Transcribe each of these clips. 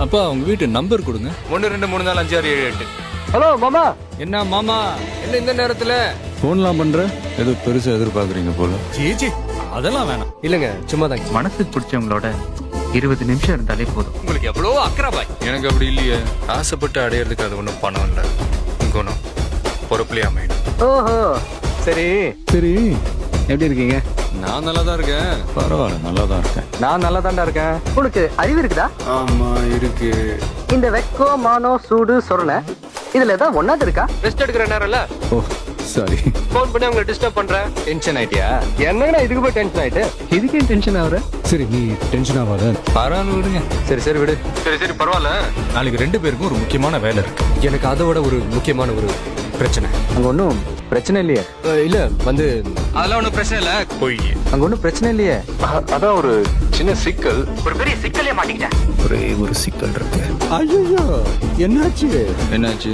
அப்பா உங்க வீட்டு நம்பர் கொடுங்க. 1 2 3 4 5 6 7 8. ஹலோ மாமா. என்ன மாமா, என்ன இந்த நேரத்துல போன்லாம் பண்ற? ஏதோ பெருசா எதிர்பார்க்கறீங்க போல. ஜி அதெல்லாம் வேணாம். இல்லங்க சும்மா தாங்க. மனசுக்கு பிடிச்சவங்களோட 20 நிமிஷம் இருந்தாலே போதும். உங்களுக்கு எவ்வளவு அக்கறை பாய். எனக்கு அப்படி இல்லையே. ஆசைப்பட்டு அடையிறதுக்கு அது ஒன்றும் பணம் இல்லை, குணம், பொறுப்புலயே அமையணும். ஓஹோ சரி சரி, எப்படி இருக்கீங்க? நான் நல்லா தான் இருக்கேன். பரவாயில்ல, நல்லா தான் இருக்கேன். நான் நல்லா தாண்டா இருக்கேன். உனக்கு அறிவு இருக்குதா? ஆமா இருக்கு. இந்த வெக்கோ மானோ சூடு சொரணை இதுல ஏதாவது ஒன்னாவது இருக்கா? ரெஸ்ட் எடுக்கிற நேரம்ல ஓ சாரி. போன் பண்ணி உங்களை டிஸ்டர்ப் பண்றேன். டென்ஷன் ஆயிட்டியா? என்னங்கடா இதுக்கு போய் டென்ஷன் ஆயிட்டு? இதுக்கே டென்ஷன் ஆகுற? சரி நீ டென்ஷன் ஆகாத. பரவாயில்ல விடுங்க. சரி விடு. சரி பரவாயில்ல. நாளைக்கு 2 பேருக்கும் ஒரு முக்கியமான வேலை இருக்கு. எனக்கு அதை விட ஒரு முக்கியமான ஒரு பிரச்சனை. அங்க ஒன்றும் பிரச்சனை இல்லையே? இல்ல வந்து அதெல்லாம் ஒன்றும் பிரச்சனை இல்லை. போய் அங்க ஒன்றும் பிரச்சனை இல்லையே. அதான் ஒரு சின்ன சிக்கல். ஒரு பெரிய சிக்கலே மாட்டிக்கிட்டேன். ஒரே ஒரு சிக்கல் இருக்கு. ஐயோ என்னாச்சு? என்னாச்சு?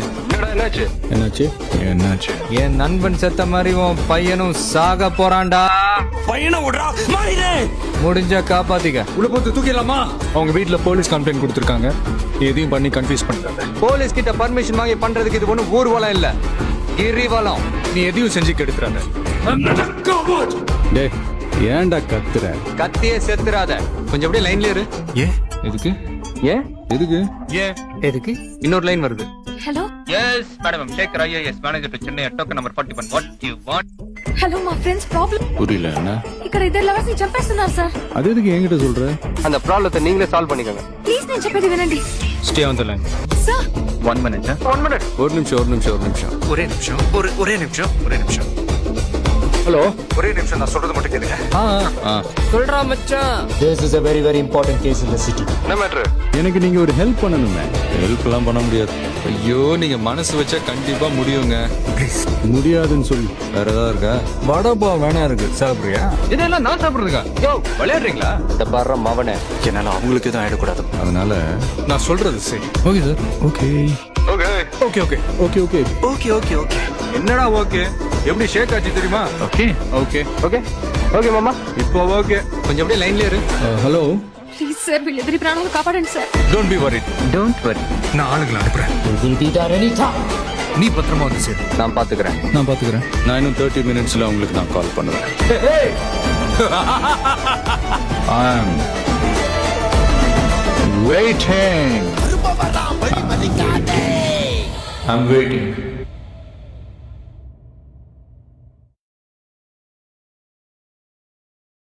என் நண்பன் செத்த மாதிரி உன் பையனும் சாக போறான்டா. பையனை விடுறா மாறினே. முடிஞ்சா காப்பாத்திக்க. உள்ள போட்டு தூக்கிடலாமா? அவங்க வீட்ல போலீஸ் கம்ப்ளைண்ட் கொடுத்துருக்காங்க. எதையும் பண்ணி கன்ஃபியூஸ் பண்ணிட்டாங்க. போலீஸ் கிட்ட பர்மிஷன் வாங்கி பண்றதுக்கு இது ஒண்ணு ஊர்வலம் இல்ல, கிரிவலம். நீ எதையும் செஞ்சு கெடுத்துறாங்க. டேய் ஏன்டா கத்துற? கத்தியே செத்துறாத. கொஞ்சம் அப்படியே லைன்ல இரு. எதுக்கு? ஏன் எதுக்கு? எதுக்கு? இன்னொரு லைன் வருது. Hello. Yes, madam. I'm Shekhar IAS manager to Chennai at token number 41. What do you want? Hello, మా ఫ్రెండ్స్ ప్రాబ్లం. புரியல என்ன? ఇక్కడ ఇద్దరు లవర్స్ ని చంపేస్తున్నారు సార్. அது எதுக்கு என்கிட்ட சொல்ற? அந்த ப்ராப்ளத்தை நீங்களே சால்வ் பண்ணிக்கோங்க. ప్లీజ్ నేను చెప్పేది వినండి. Stay on the line. Sir 1 minute. ஒரு நிமிஷம். ஒரே நிமிஷம். ஹலோ. ஒரே நிமிஷம், நான் சொல்றது மட்டும் கேளுங்க. சொல்றா மச்சான். This is a very, very important case in the city. என்ன மேட்ரு? எனக்கு நீங்க ஒரு ஹெல்ப் பண்ணணுமே. ஹெல்ப் எல்லாம் பண்ண முடியாது. ஐயோ நீங்க மனசு வச்சா கண்டிப்பா முடியுங்க. முடியாதுன்னு சொல்லி வேற ஏதாவது இருக்கா? வடபா வேணா இருக்கு, சாப்பிடுறியா? இதெல்லாம் நான் சாப்பிடுறதுக்கா? யோ விளையாடுறீங்களா? இந்த பாரு மவனே, என்னால அவங்களுக்கு எதுவும் ஆயிடக்கூடாது. அதனால நான் சொல்றது சரி. Okay sir. ஓகே. என்னடா ஓகே? எப்படி ஷேக் ஆச்சு தெரியுமா? ஓகே மாமா. இப்போ ஓகே. கொஞ்சம் அப்படியே லைன்ல இரு. ஹலோ. ప్లీజ్ సార్ వీళ్ళిద్దరి ప్రాణాలు కాపాడండి sir. Don't be worried. Don't worry. நான் ஆளுங்களை அனுப்புறேன். We will be there anytime. நீ பத்திரமா வந்து சேரு. நான் பாத்துக்கிறேன். நான் இன்னும் 30 மினிட்ஸ்ல உங்களுக்கு நான் கால் பண்ணுவேன். I'm waiting.